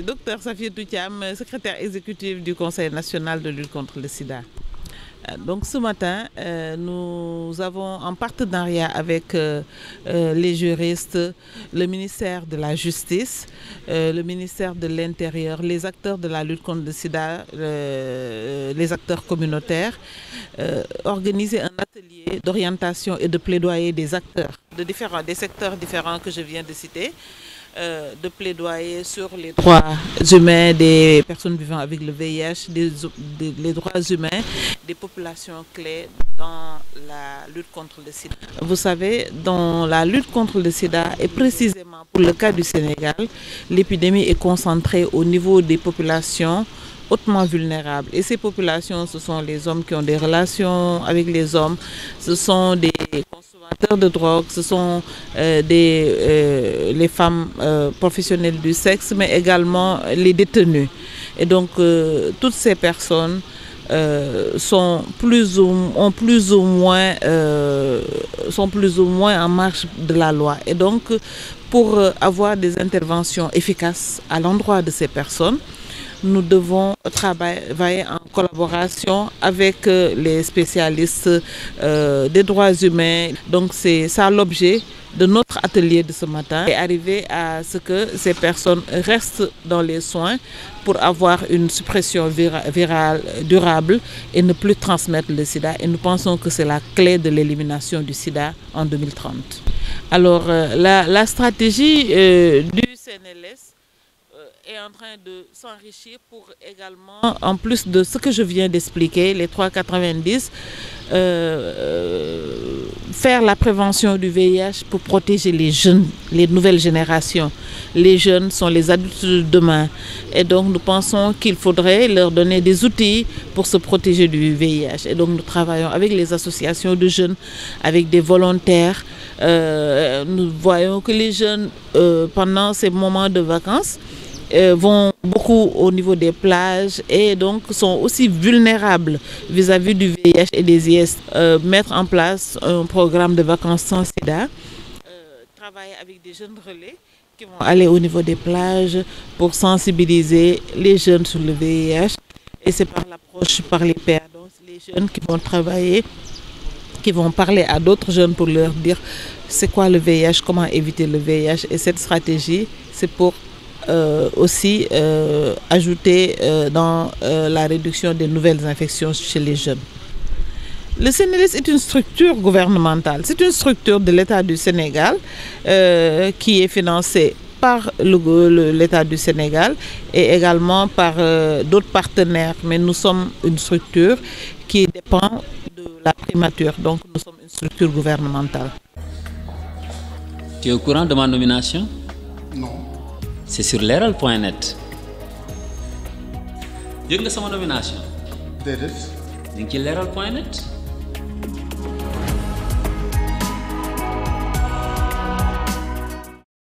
Docteur Safiatou Thiam, secrétaire exécutive du Conseil national de lutte contre le sida. Donc ce matin, nous avons en partenariat avec les juristes, le ministère de la Justice, le ministère de l'Intérieur, les acteurs de la lutte contre le sida, les acteurs communautaires, organisé un atelier d'orientation et de plaidoyer des acteurs des secteurs différents que je viens de citer. De plaidoyer sur les droits humains des personnes vivant avec le VIH, les droits humains des populations clés dans la lutte contre le sida. Vous savez, dans la lutte contre le sida, et précisément pour le cas du Sénégal, l'épidémie est concentrée au niveau des populations hautement vulnérables. Et ces populations, ce sont les hommes qui ont des relations avec les hommes, ce sont des consommateurs de drogue, ce sont les femmes professionnelles du sexe, mais également les détenus. Et donc, toutes ces personnes sont plus ou moins en marge de la loi. Et donc, pour avoir des interventions efficaces à l'endroit de ces personnes, nous devons travailler en collaboration avec les spécialistes des droits humains. Donc c'est ça l'objet de notre atelier de ce matin, et arriver à ce que ces personnes restent dans les soins pour avoir une suppression virale durable et ne plus transmettre le sida. Et nous pensons que c'est la clé de l'élimination du sida en 2030. Alors la stratégie du CNLS est en train de s'enrichir pour également, en plus de ce que je viens d'expliquer, les 3,90, faire la prévention du VIH pour protéger les jeunes, les nouvelles générations. Les jeunes sont les adultes de demain. Et donc nous pensons qu'il faudrait leur donner des outils pour se protéger du VIH. Et donc nous travaillons avec les associations de jeunes, avec des volontaires. Nous voyons que les jeunes, pendant ces moments de vacances, vont beaucoup au niveau des plages et donc sont aussi vulnérables vis-à-vis du VIH et des IS. Mettre en place un programme de vacances sans sida, travailler avec des jeunes relais qui vont aller au niveau des plages pour sensibiliser les jeunes sur le VIH. Et c'est par l'approche par les pairs, donc les jeunes qui vont travailler, qui vont parler à d'autres jeunes pour leur dire c'est quoi le VIH, comment éviter le VIH. Et cette stratégie, c'est pour aussi ajouter dans la réduction des nouvelles infections chez les jeunes. Le CNLS est une structure gouvernementale, c'est une structure de l'État du Sénégal qui est financée par l'État du Sénégal et également par d'autres partenaires. Mais nous sommes une structure qui dépend de la primature, donc nous sommes une structure gouvernementale. Tu es au courant de ma nomination? Non. C'est sur leral.net. Tu as ma nomination? Déedéet. Tu es sur leral.net?